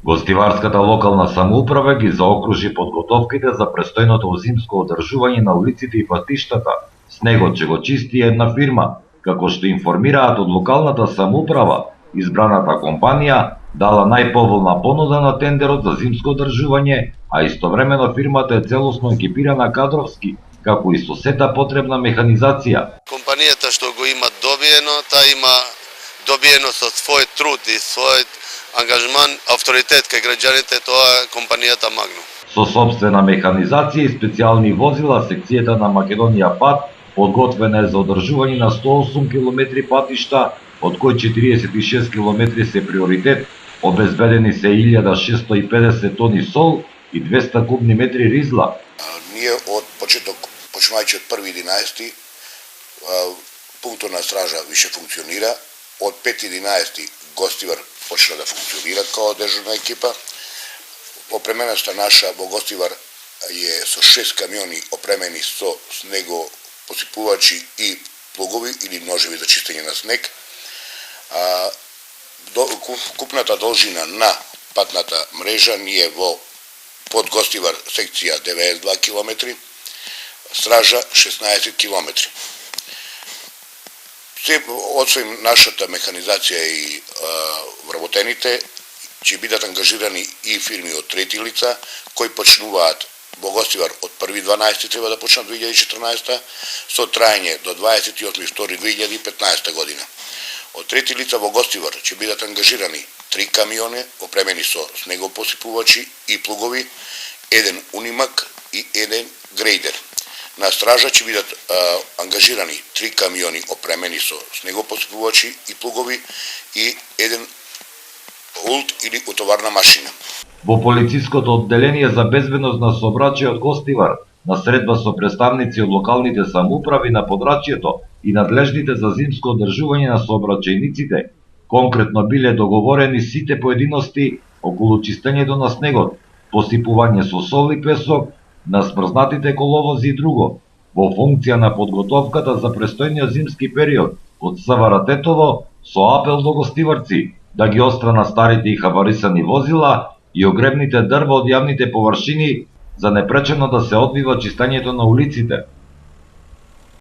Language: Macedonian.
Гостиварската локална самоуправа ги заокружи подготовките за престојното зимско одржување на улиците и патиштата. Снегот ќе го чисти една фирма, како што информираат од локалната самоуправа, избраната компанија дала најповолна понуда на тендерот за зимско одржување, а истовремено фирмата е целосно екипирана кадровски, како и со сета потребна механизација. Компанијата што го има добиено, та има добиено со свој труд и свој ангажман, авторитет кај граѓаните, тоа е компанијата Магнум. Со собствена механизација и специјални возила, секцијата на Македонија Пат подготвена е за одржување на 108 км патишта, од кои 46 км се приоритет, обезбедени се 1650 тони сол и 200 кубни метри ризла. Ние од почеток, почнувајќи од 1.11, пунктовна стража више функционира, од 5.11 Гостивар почна да функционира као дежурна екипа. Опремената наша во Гостивар е со 6 камиони опремени со снегопосипувачи и плугови или ножеви за чистење на снег. Купната должина на патната мрежа ние во под Гостивар секција 92 км, стража 16 км. Освен нашата механизација и вработените, ќе бидат ангажирани и фирми од трети лица, кои почнуваат во Гостивар од 1.12 треба да почнат 2014, со трајање до 28.2.2015 година. Од трети лица во Гостивар ќе бидат ангажирани 3 камиони, опремени со снегопосипувачи и плугови, еден унимак и еден грейдер. На стража ќе бидат ангажирани 3 камиони опремени со снегопосипувачи и плугови и еден улт или утоварна машина. Во полициското одделение за безбедност на сообраќајот Гостивар, на средба со представници од локалните самоуправи на подрачјето и надлежните за зимско одржување на сообраќајниците, конкретно биле договорени сите поединости околу чистењето на снегот, посипување со сол и песок на смрзнатите коловози и друго, во функција на подготовката за престојниот зимски период од СВР Тетово со апел до гостиварци да ги отстранат старите и хабарисани возила и огребните дрва од јавните површини за непречено да се одвива чистењето на улиците.